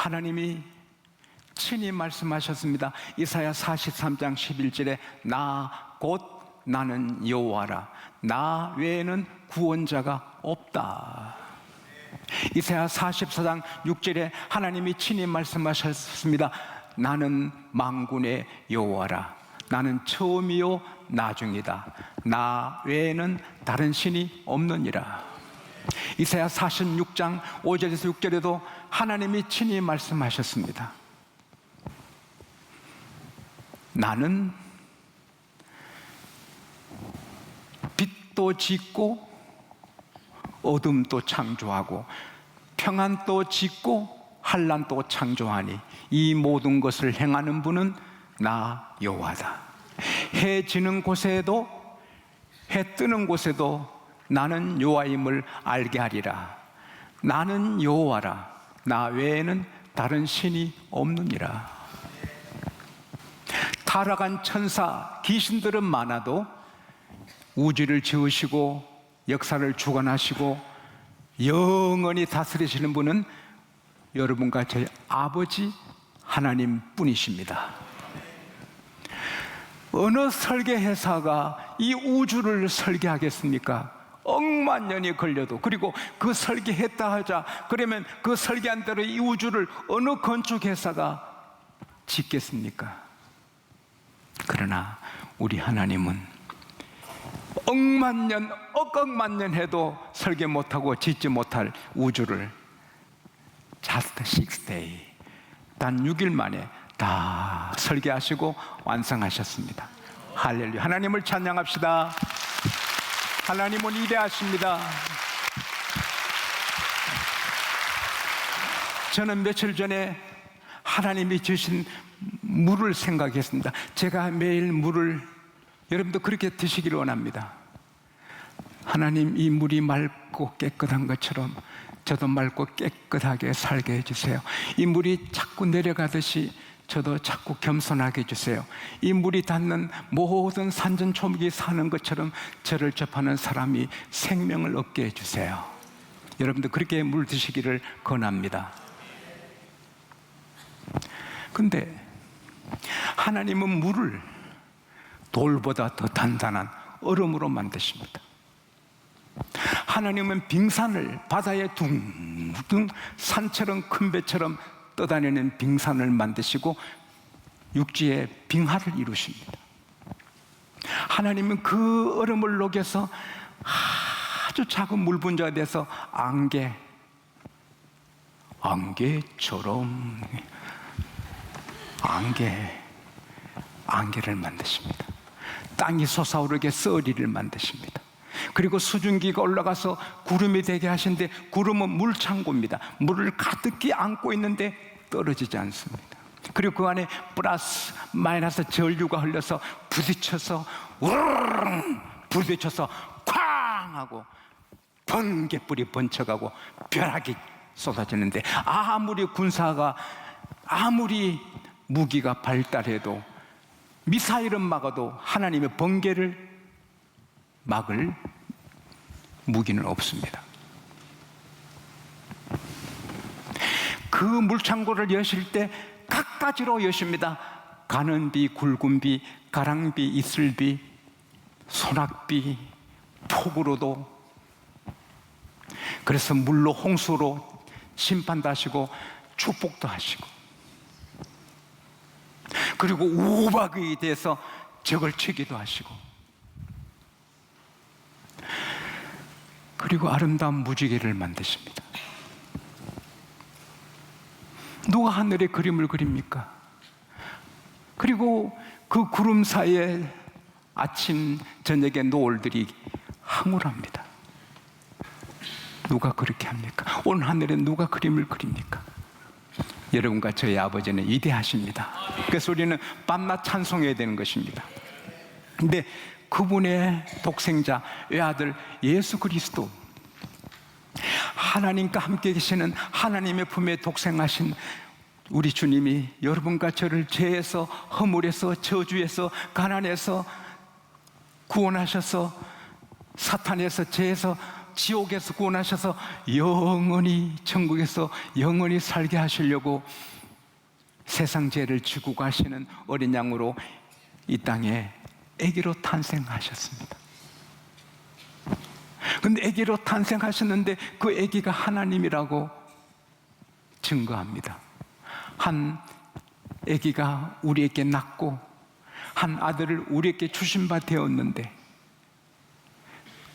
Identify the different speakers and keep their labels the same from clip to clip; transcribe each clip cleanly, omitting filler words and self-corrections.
Speaker 1: 하나님이 친히 말씀하셨습니다. 이사야 43장 11절에 나 곧 나는 여호와라, 나 외에는 구원자가 없다. 이사야 44장 6절에 하나님이 친히 말씀하셨습니다. 나는 만군의 여호와라, 나는 처음이요 나중이다, 나 외에는 다른 신이 없느니라. 이사야 46장 5절에서 6절에도 하나님이 친히 말씀하셨습니다. 나는 빛도 짓고 어둠도 창조하고 평안도 짓고 환난도 창조하니 이 모든 것을 행하는 분은 나 여호와다. 해 지는 곳에도 해 뜨는 곳에도 나는 여호와임을 알게 하리라. 나는 여호와라, 나 외에는 다른 신이 없느니라. 타락한 천사, 귀신들은 많아도 우주를 지으시고 역사를 주관하시고 영원히 다스리시는 분은 여러분과 저희 아버지 하나님 뿐이십니다. 어느 설계회사가 이 우주를 설계하겠습니까? 억만 년이 걸려도. 그리고 그 설계했다 하자 그러면 그 설계한 대로 이 우주를 어느 건축회사가 짓겠습니까? 그러나 우리 하나님은 억만 년, 억억만 년 해도 설계 못하고 짓지 못할 우주를 just 6 day, 단 6일 만에 다 설계하시고 완성하셨습니다. 할렐루야. 하나님을 찬양합시다. 하나님은 위대하십니다. 저는 며칠 전에 하나님이 주신 물을 생각했습니다. 제가 매일 물을, 여러분도 그렇게 드시기를 원합니다. 하나님, 이 물이 맑고 깨끗한 것처럼 저도 맑고 깨끗하게 살게 해주세요. 이 물이 자꾸 내려가듯이 저도 자꾸 겸손하게 해주세요. 이 물이 닿는 모든 산전초목이 사는 것처럼 저를 접하는 사람이 생명을 얻게 해주세요. 여러분도 그렇게 물 드시기를 권합니다. 근데 하나님은 물을 돌보다 더 단단한 얼음으로 만드십니다. 하나님은 빙산을 바다에 둥둥 산처럼 큰 배처럼 떠다니는 빙산을 만드시고 육지에 빙하를 이루십니다. 하나님은 그 얼음을 녹여서 아주 작은 물 분자가 돼서 안개처럼 안개를 만드십니다. 땅이 솟아오르게 썰이를 만드십니다. 그리고 수증기가 올라가서 구름이 되게 하신데, 구름은 물창고입니다. 물을 가득히 안고 있는데 떨어지지 않습니다. 그리고 그 안에 플러스 마이너스 전류가 흘러서 부딪혀서 우르르 부딪혀서 쾅 하고 번개불이 번쩍하고 벼락이 쏟아지는데, 아무리 군사가 아무리 무기가 발달해도 미사일은 막아도 하나님의 번개를 막을 무기는 없습니다. 그 물창고를 여실 때 갖가지로 여십니다. 가는 비, 굵은 비, 가랑비, 이슬비, 소낙비, 폭우로도. 그래서 물로 홍수로 심판도 하시고 축복도 하시고, 그리고 우박이 돼서 적을 치기도 하시고, 그리고 아름다운 무지개를 만드십니다. 누가 하늘에 그림을 그립니까? 그리고 그 구름 사이에 아침 저녁에 노을들이 황홀합니다. 누가 그렇게 합니까? 온 하늘에 누가 그림을 그립니까? 여러분과 저희 아버지는 위대하십니다. 그래서 우리는 밤낮 찬송해야 되는 것입니다. 근데 그분의 독생자 외아들 예수 그리스도, 하나님과 함께 계시는 하나님의 품에 독생하신 우리 주님이 여러분과 저를 죄에서, 허물에서, 저주에서, 가난에서 구원하셔서, 사탄에서, 죄에서 지옥에서 구원하셔서 영원히 천국에서 영원히 살게 하시려고 세상 죄를 지고 가시는 어린 양으로 이 땅에 아기로 탄생하셨습니다. 근데 아기로 탄생하셨는데 그 아기가 하나님이라고 증거합니다. 한 아기가 우리에게 낳고 한 아들을 우리에게 주신 바 되었는데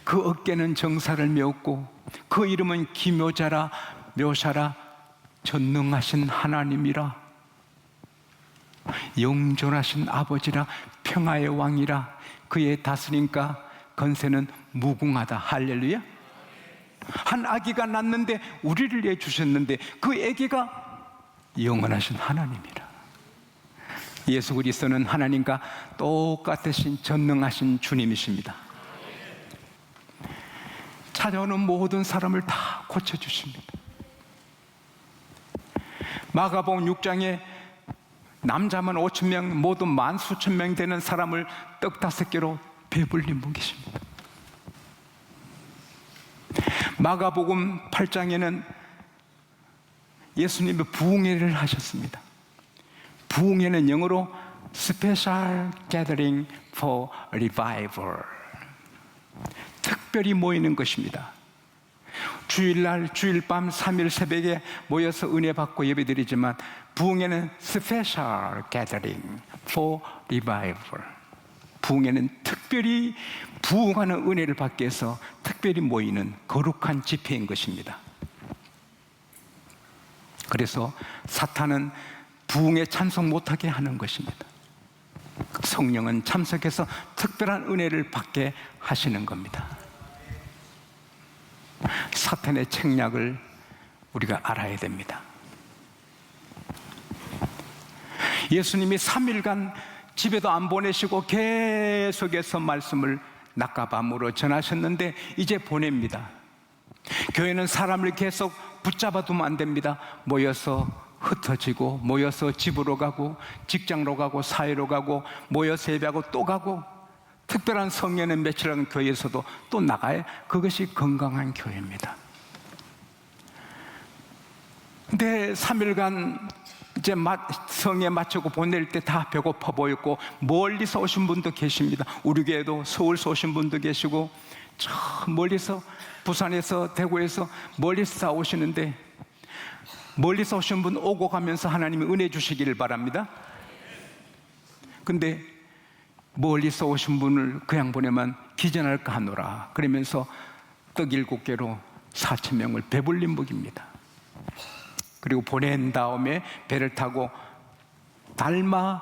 Speaker 1: 그 어깨는 정사를 메었고 그 이름은 기묘자라 묘사라 전능하신 하나님이라 영존하신 아버지라 평화의 왕이라 그의 다스림과 건세는 무궁하다. 할렐루야. 한 아기가 낳는데 우리를 위해 주셨는데 그 아기가 영원하신 하나님이라. 예수 그리스도는 하나님과 똑같으신 전능하신 주님이십니다. 찾아오는 모든 사람을 다 고쳐주십니다. 마가복음 6장에 남자만 5,000명, 모두 10,000수천 되는 사람을 떡 5개로 배불린 분 계십니다. 마가복음 8장에는 예수님이 부흥회를 하셨습니다. 부흥회는 영어로 Special Gathering for Revival, 특별히 모이는 것입니다. 주일날 주일밤 3일 새벽에 모여서 은혜 받고 예배드리지만 부흥회는 Special Gathering for Revival, 부흥회는 특별히 부흥하는 은혜를 받기 위해서 특별히 모이는 거룩한 집회인 것입니다. 그래서 사탄은 부흥에 참석 못하게 하는 것입니다. 성령은 참석해서 특별한 은혜를 받게 하시는 겁니다. 사탄의 책략을 우리가 알아야 됩니다. 예수님이 3일간 집에도 안 보내시고 계속해서 말씀을 낮과 밤으로 전하셨는데 이제 보냅니다. 교회는 사람을 계속 붙잡아 두면 안 됩니다. 모여서 흩어지고 모여서 집으로 가고 직장으로 가고 사회로 가고 모여서 예배하고 또 가고 특별한 성년의 며칠간 교회에서도 또 나가야 그것이 건강한 교회입니다. 근데 3일간 이제 성에 마치고 보낼 때 다 배고파 보였고 멀리서 오신 분도 계십니다. 우리 교회도 서울서 오신 분도 계시고 저 멀리서 부산에서 대구에서 멀리서 다 오시는데 멀리서 오신 분 오고 가면서 하나님이 은혜 주시기를 바랍니다. 근데 멀리서 오신 분을 그냥 보내면 기전할까 하노라 그러면서 떡 7개로 4,000명을 배불린 먹입니다. 그리고 보낸 다음에 배를 타고 달마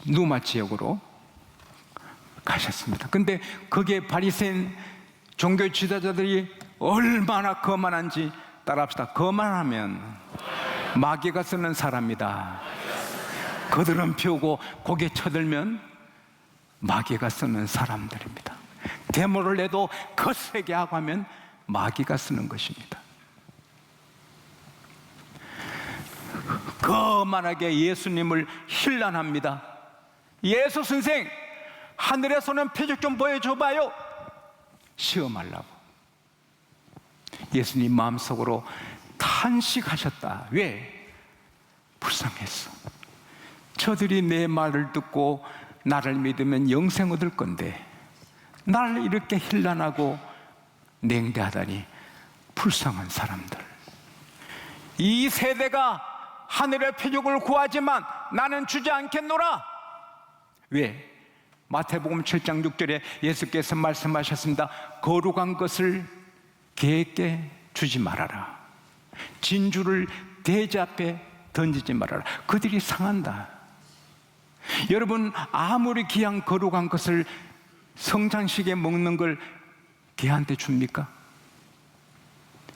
Speaker 1: 누마 지역으로 가셨습니다. 근데 거기에 바리새인 종교 지도자들이 얼마나 거만한지 따라합시다. 거만하면 마귀가 쓰는 사람이다. 거드름 피우고 고개 쳐들면 마귀가 쓰는 사람들입니다. 데모를 내도 거세게 하고 하면 마귀가 쓰는 것입니다. 거만하게 예수님을 힐난합니다. 예수 선생, 하늘에서는 표적 좀 보여줘봐요. 시험하려고. 예수님 마음속으로 탄식하셨다. 왜? 불쌍했어. 저들이 내 말을 듣고 나를 믿으면 영생 얻을 건데 나를 이렇게 힐난하고 냉대하다니 불쌍한 사람들. 이 세대가 하늘의 표적을 구하지만 나는 주지 않겠노라. 왜? 마태복음 7장 6절에 예수께서 말씀하셨습니다. 거룩한 것을 개에게 주지 말아라. 진주를 돼지 앞에 던지지 말아라. 그들이 상한다. 여러분, 아무리 귀한 거룩한 것을 성장식에 먹는 걸 개한테 줍니까?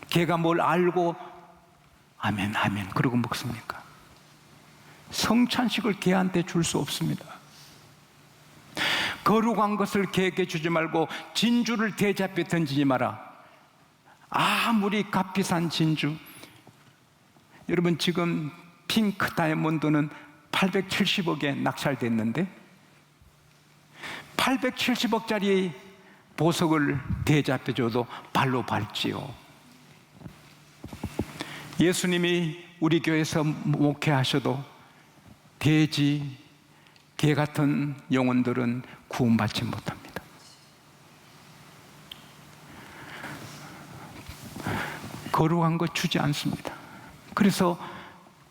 Speaker 1: 개가 뭘 알고 아멘 아멘 그러고 먹습니까? 성찬식을 개한테 줄 수 없습니다. 거룩한 것을 개에게 주지 말고 진주를 돼지 앞에 던지지 마라. 아무리 값비싼 진주, 여러분 지금 핑크 다이아몬드는 870억에 낙찰됐는데 870억짜리 보석을 대접해줘도 발로 밟지요. 예수님이 우리 교회에서 목회하셔도 돼지, 개 같은 영혼들은 구원받지 못합니다. 거룩한 거 주지 않습니다. 그래서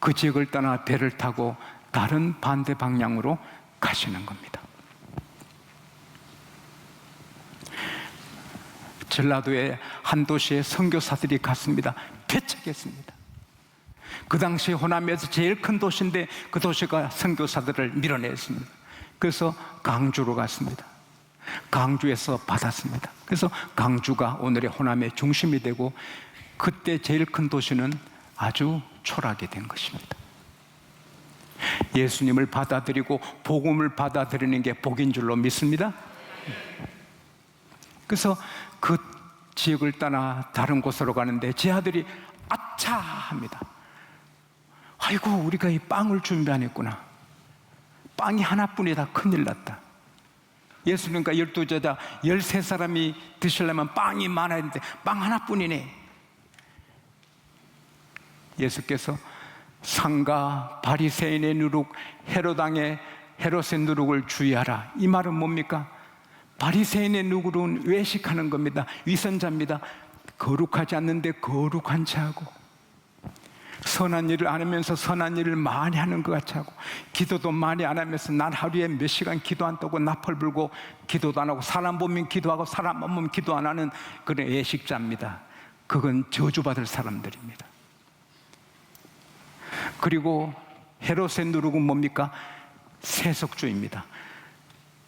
Speaker 1: 그 지역을 떠나 배를 타고 다른 반대 방향으로 가시는 겁니다. 전라도의 한 도시에 선교사들이 갔습니다. 배척했습니다. 그 당시 호남에서 제일 큰 도시인데 그 도시가 선교사들을 밀어냈습니다. 그래서 강주로 갔습니다. 강주에서 받았습니다. 그래서 강주가 오늘의 호남의 중심이 되고 그때 제일 큰 도시는 아주 초라하게 된 것입니다. 예수님을 받아들이고 복음을 받아들이는 게 복인 줄로 믿습니다. 그래서 그 지역을 떠나 다른 곳으로 가는데 제 아들이 아차 합니다. 아이고, 우리가 이 빵을 준비 안 했구나. 빵이 하나뿐이다. 큰일 났다. 예수님과 12제자 13사람이 드시려면 빵이 많아야 되는데 빵 하나뿐이네. 예수께서 상가 바리새인의 누룩, 헤롯의 누룩을 주의하라. 이 말은 뭡니까? 바리새인의 누룩은 외식하는 겁니다. 위선자입니다. 거룩하지 않는데 거룩한 체하고, 선한 일을 안 하면서 선한 일을 많이 하는 것 같이 하고, 기도도 많이 안 하면서 난 하루에 몇 시간 기도 안 떠고 나팔 불고 기도도 안 하고, 사람 보면 기도하고 사람 안 보면 기도 안 하는 그런 외식자입니다. 그건 저주받을 사람들입니다. 그리고 헤롯의 누룩은 뭡니까? 세속주의입니다.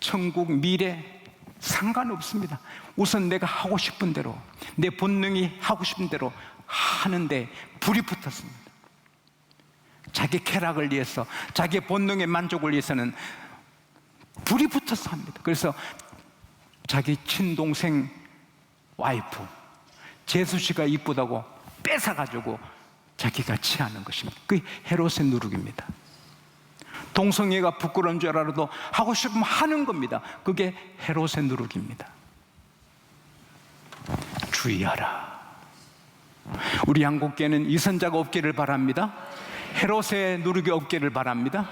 Speaker 1: 천국 미래 상관없습니다. 우선 내가 하고 싶은 대로, 내 본능이 하고 싶은 대로 하는데 불이 붙었습니다. 자기 쾌락을 위해서, 자기 본능의 만족을 위해서는 불이 붙어서 합니다. 그래서 자기 친동생 와이프 재수 씨가 이쁘다고 뺏어가지고 자기가 취하는 것입니다. 그게 헤롯의 누룩입니다. 동성애가 부끄러운 줄 알아도 하고 싶으면 하는 겁니다. 그게 헤롯의 누룩입니다. 주의하라. 우리 한국교회는 이선자가 없기를 바랍니다. 헤롯의 누룩이 없기를 바랍니다.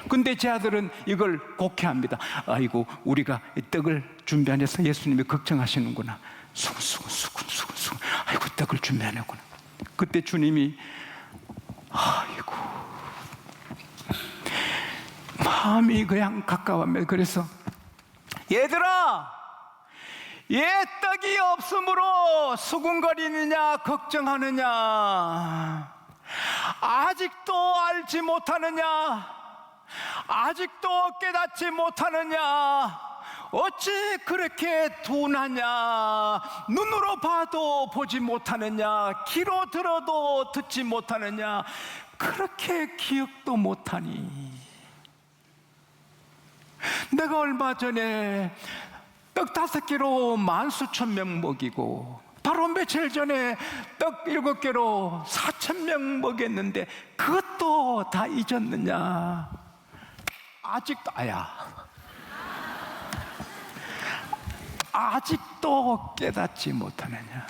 Speaker 1: 근데 제 아들은 이걸 곡해합니다. 아이고, 우리가 떡을 준비 안 해서 예수님이 걱정하시는구나. 수군. 아이고, 떡을 준비 안 했구나. 그때 주님이 아이고, 마음이 그냥 가까워합니다. 그래서 얘들아, 얘 떡이 없으므로 수군거리느냐 걱정하느냐, 아직도 알지 못하느냐, 아직도 깨닫지 못하느냐, 어찌 그렇게 둔하냐, 눈으로 봐도 보지 못하느냐, 귀로 들어도 듣지 못하느냐, 그렇게 기억도 못하니. 내가 얼마 전에 떡 5개로 10,000명 먹이고, 바로 며칠 전에 떡 7개로 4,000명 먹였는데 그것도 다 잊었느냐? 아직도 아직도 깨닫지 못하느냐?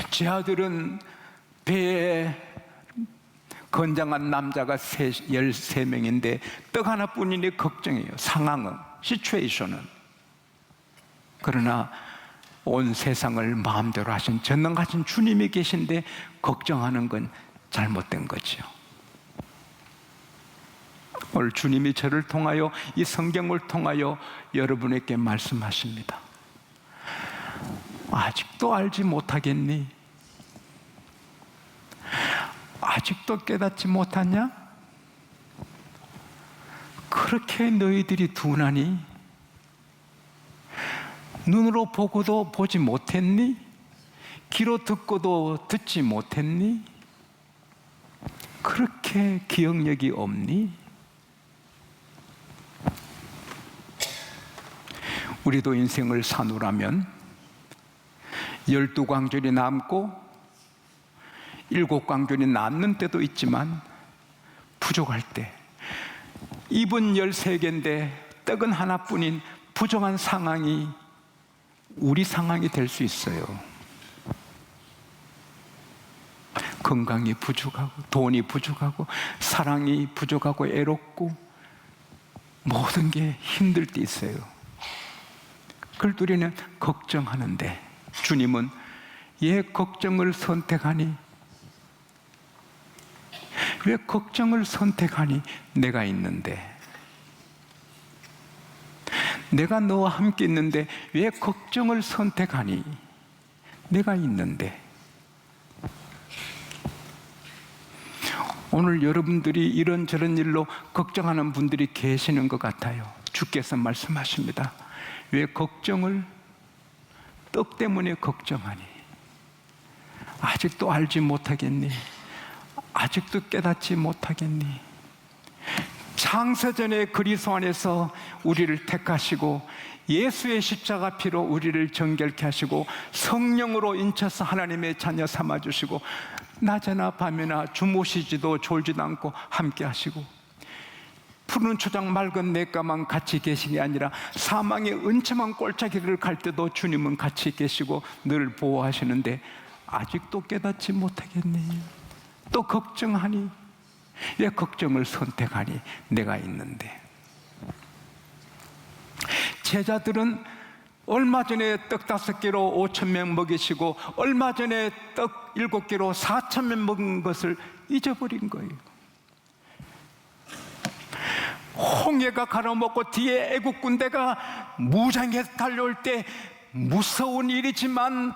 Speaker 1: 제 아들은 배에 건장한 남자가 13명인데 떡 하나뿐이니 걱정해요. 상황은, 시츄에이션은. 그러나 온 세상을 마음대로 하신 전능하신 주님이 계신데 걱정하는 건 잘못된 거죠. 오늘 주님이 저를 통하여, 이 성경을 통하여 여러분에게 말씀하십니다. 아직도 알지 못하겠니? 아직도 깨닫지 못하냐? 그렇게 너희들이 둔하니? 눈으로 보고도 보지 못했니? 귀로 듣고도 듣지 못했니? 그렇게 기억력이 없니? 우리도 인생을 사노라면 12광절이 남고 7광절이 남는 때도 있지만 부족할 때, 입은 13개인데 떡은 하나뿐인 부정한 상황이 우리 상황이 될 수 있어요. 건강이 부족하고 돈이 부족하고 사랑이 부족하고 애롭고 모든 게 힘들 때 있어요. 그걸 우리는 걱정하는데 주님은 왜 걱정을 선택하니? 왜 걱정을 선택하니? 내가 있는데, 내가 너와 함께 있는데 왜 걱정을 선택하니? 내가 있는데. 오늘 여러분들이 이런저런 일로 걱정하는 분들이 계시는 것 같아요. 주께서 말씀하십니다. 왜 걱정을, 떡 때문에 걱정하니? 아직도 알지 못하겠니? 아직도 깨닫지 못하겠니? 창세전에 그리스도 안에서 우리를 택하시고 예수의 십자가 피로 우리를 정결케 하시고 성령으로 인쳐서 하나님의 자녀 삼아주시고 낮에나 밤에나 주무시지도 졸지도 않고 함께 하시고 푸른 초장 맑은 냇가만 같이 계신 게 아니라 사망의 은첨한 골짜기를 갈 때도 주님은 같이 계시고 늘 보호하시는데 아직도 깨닫지 못하겠니? 또 걱정하니? 왜 걱정을 선택하니? 내가 있는데. 제자들은 얼마 전에 떡 5개로 5,000명 먹이시고 얼마 전에 떡 7개로 4,000명 먹은 것을 잊어버린 거예요. 홍해가 가로먹고 뒤에 애국 군대가 무장해서 달려올 때 무서운 일이지만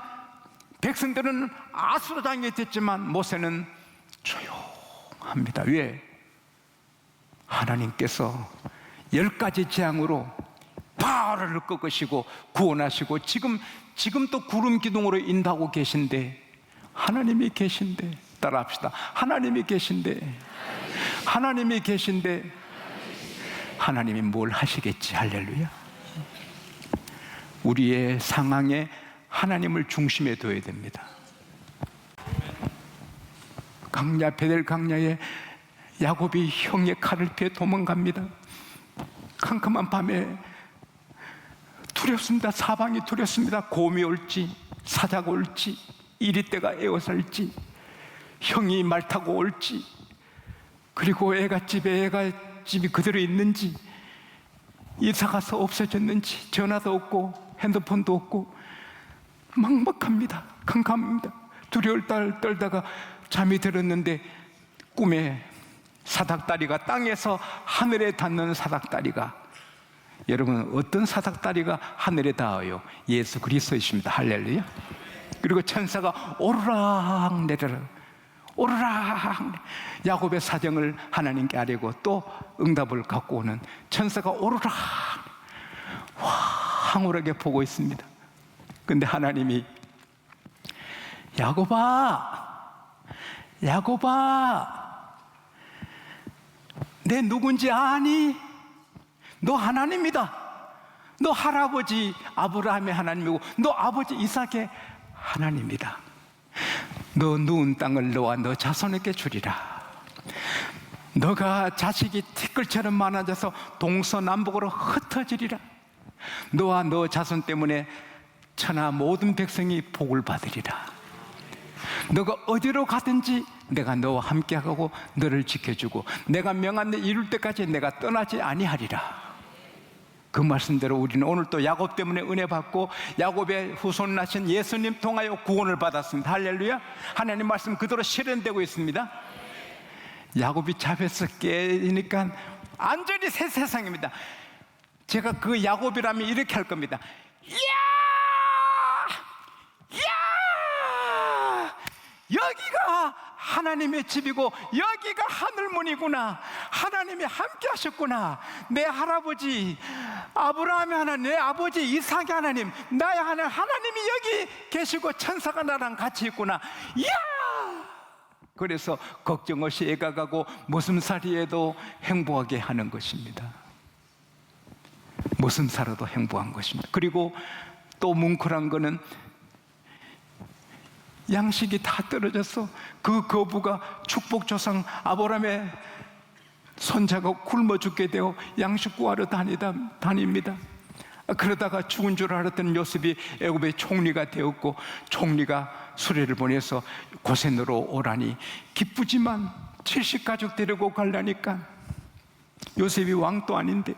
Speaker 1: 백성들은 아수라장이 됐지만 모세는 조용합니다. 왜? 하나님께서 10가지 재앙으로 바로를 꺾으시고 구원하시고 지금 또 구름 기둥으로 인도하고 계신데, 하나님이 계신데, 따라합시다. 하나님이 계신데, 하나님이 계신데 하나님이 뭘 하시겠지. 할렐루야. 우리의 상황에 하나님을 중심에 둬야 됩니다. 강야, 베델 강야에 야곱이 형의 칼을 피해 도망갑니다. 캄캄한 밤에 두렵습니다. 사방이 두렵습니다. 곰이 올지 사자가 올지 이리떼가 에워살지 형이 말 타고 올지, 그리고 애가집이 그대로 있는지, 이사 가서 없어졌는지, 전화도 없고 핸드폰도 없고 막막합니다. 캄캄합니다. 두려울 떨다가 잠이 들었는데 꿈에 사닥다리가, 땅에서 하늘에 닿는 사닥다리가, 여러분 어떤 사닥다리가 하늘에 닿아요? 예수 그리스도이십니다. 할렐루야. 그리고 천사가 오르락 내리락 오르락, 야곱의 사정을 하나님께 아뢰고 또 응답을 갖고 오는 천사가 오르락 황홀하게 보고 있습니다. 근데 하나님이 야곱아 내 누군지 아니? 너 하나님이다. 너 할아버지 아브라함의 하나님이고 너 아버지 이삭의 하나님이다. 너 누운 땅을 너와 너 자손에게 주리라. 너가 자식이 티끌처럼 많아져서 동서남북으로 흩어지리라. 너와 너 자손 때문에 천하 모든 백성이 복을 받으리라. 너가 어디로 가든지 내가 너와 함께하고 너를 지켜주고 내가 명한 데 이룰 때까지 내가 떠나지 아니하리라. 그 말씀대로 우리는 오늘 또 야곱 때문에 은혜 받고 야곱의 후손 나신 예수님 통하여 구원을 받았습니다. 할렐루야. 하나님 말씀 그대로 실현되고 있습니다. 야곱이 잡혀서 깨니까 완전히 새 세상입니다. 제가 그 야곱이라면 이렇게 할 겁니다. 여기가 하나님의 집이고 여기가 하늘문이구나. 하나님이 함께 하셨구나. 내 할아버지 아브라함의 하나님, 내 아버지 이삭의 하나님, 나의 하나님이 여기 계시고 천사가 나랑 같이 있구나. 이야! 그래서 걱정 없이 애가 가고 머슴살이에도 행복하게 하는 것입니다. 머슴살아도 행복한 것입니다. 그리고 또 뭉클한 거는 양식이 다 떨어져서 그 거부가 축복조상 아브라함의 손자가 굶어 죽게 되어 양식 구하러 다닙니다. 그러다가 죽은 줄 알았던 요셉이 애굽의 총리가 되었고, 총리가 수레를 보내서 고센으로 오라니 기쁘지만 70가족 데리고 가려니까 요셉이 왕도 아닌데,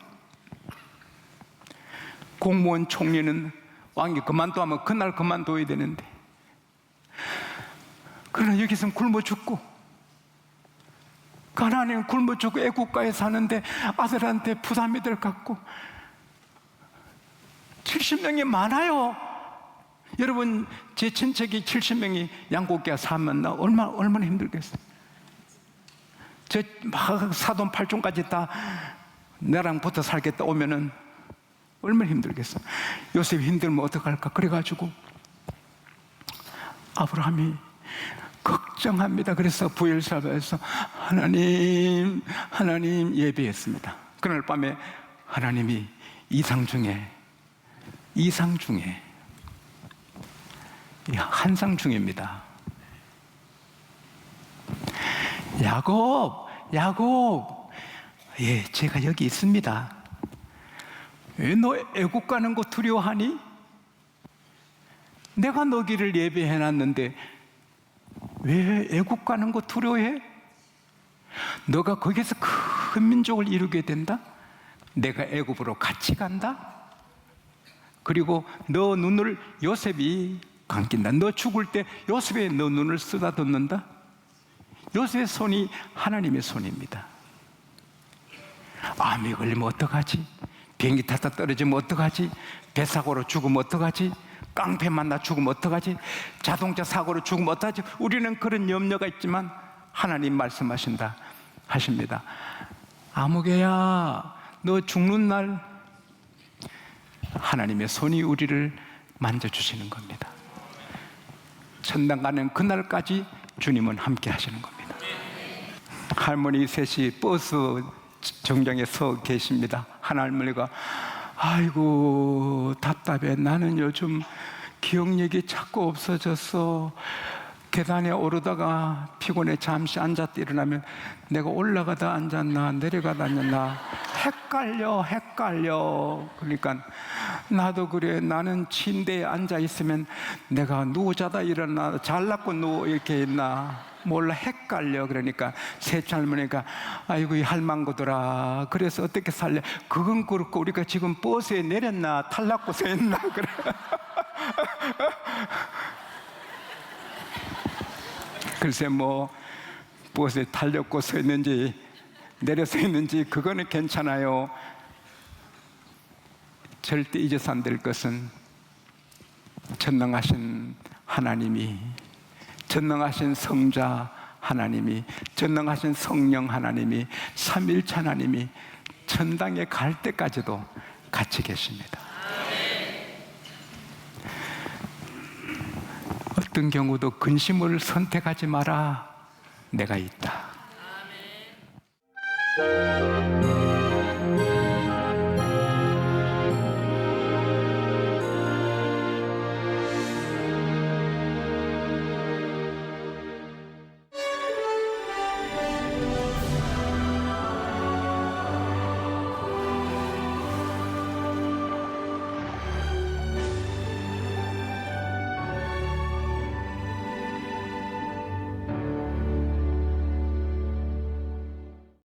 Speaker 1: 공무원 총리는 왕이 그만두면 그날 그만둬야 되는데, 그러나 여기서는 굶어 죽고, 가나안에는 굶어 죽고 애국가에 사는데 아들한테 부담이 될 것 같고, 70명이 많아요. 여러분, 제 친척이 70명이 양곡기가 사면 얼마나 힘들겠어요. 저 막 사돈 팔촌까지 다 나랑 붙어 살겠다 오면은 얼마나 힘들겠어. 요셉이 힘들면 어떡할까. 그래가지고 아브라함이 걱정합니다. 그래서 부엘사바에서 하나님 예배했습니다. 그날 밤에 하나님이 이상 중에 한상 중입니다. 야곱, 예, 제가 여기 있습니다. 왜 너 애국 가는 거 두려워하니? 내가 너기를 예배해놨는데 왜 애국 가는 거 두려워해? 너가 거기서 큰 민족을 이루게 된다? 내가 애굽으로 같이 간다? 그리고 너 눈을 요셉이 감긴다. 너 죽을 때 요셉의 너 눈을 쓰다듬는다? 요셉의 손이 하나님의 손입니다. 암이 걸리면 어떡하지? 비행기 타다 떨어지면 어떡하지? 배 사고로 죽으면 어떡하지? 깡패 만나 죽으면 어떡하지? 자동차 사고로 죽으면 어떡하지? 우리는 그런 염려가 있지만 하나님 말씀하신다 하십니다. 아무개야, 너 죽는 날 하나님의 손이 우리를 만져주시는 겁니다. 천당 가는 그날까지 주님은 함께 하시는 겁니다. 할머니 셋이 버스 정류장에 서 계십니다. 한 할머니가 아이고 답답해. 나는 요즘 기억력이 자꾸 없어졌어. 계단에 오르다가 피곤해 잠시 앉았다 일어나면 내가 올라가다 앉았나 내려가다 앉았나 헷갈려. 그러니까 나도 그래. 나는 침대에 앉아 있으면 내가 누워자다 일어나 잘났고 누워 이렇게 있나 몰라 헷갈려. 그러니까 셋째 할머니가 아이고 이 할망구들아 그래서 어떻게 살려? 그건 그렇고 우리가 지금 버스에 내렸나 탈락고 서 있나 그래. 글쎄 뭐 버스에 탈렸고 서 있는지 내려서 있는지 그거는 괜찮아요. 절대 잊어서 안 될 것은 전능하신 하나님이, 전능하신 성자 하나님이, 전능하신 성령 하나님이, 삼일체 하나님이 천당에 갈 때까지도 같이 계십니다. 어떤 경우도 근심을 선택하지 마라. 내가 있다.